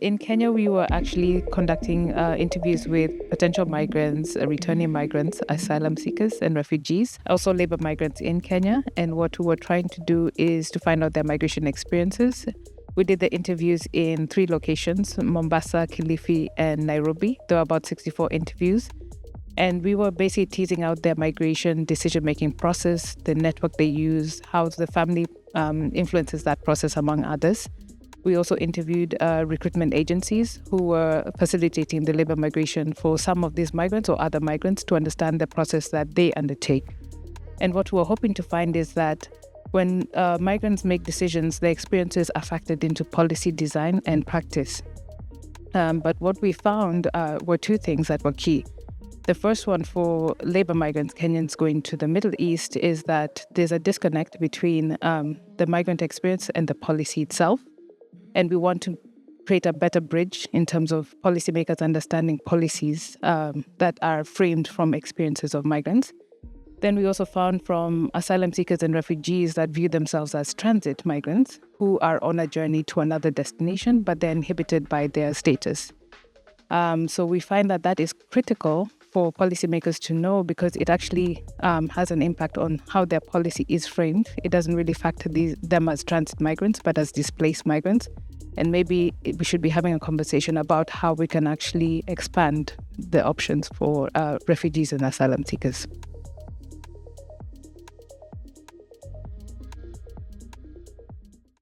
In Kenya, we were actually conducting interviews with potential migrants, returning migrants, asylum seekers, and refugees, also labor migrants in Kenya. And what we were trying to do is to find out their migration experiences. We did the interviews in 3 locations: Mombasa, Kilifi, and Nairobi. There were about 64 interviews. And we were basically teasing out their migration decision-making process, the network they use, how the family influences that process, among others. We also interviewed recruitment agencies who were facilitating the labor migration for some of these migrants or other migrants to understand the process that they undertake. And what we're hoping to find is that when migrants make decisions, their experiences are factored into policy design and practice. But what we found were 2 things that were key. The first one for labor migrants, Kenyans going to the Middle East, is that there's a disconnect between the migrant experience and the policy itself. And we want to create a better bridge in terms of policymakers understanding policies that are framed from experiences of migrants. Then we also found from asylum seekers and refugees that view themselves as transit migrants who are on a journey to another destination, but they're inhibited by their status. So we find that that is critical for policymakers to know, because it actually has an impact on how their policy is framed. It doesn't really factor them as transit migrants, but as displaced migrants. And maybe we should be having a conversation about how we can actually expand the options for refugees and asylum seekers.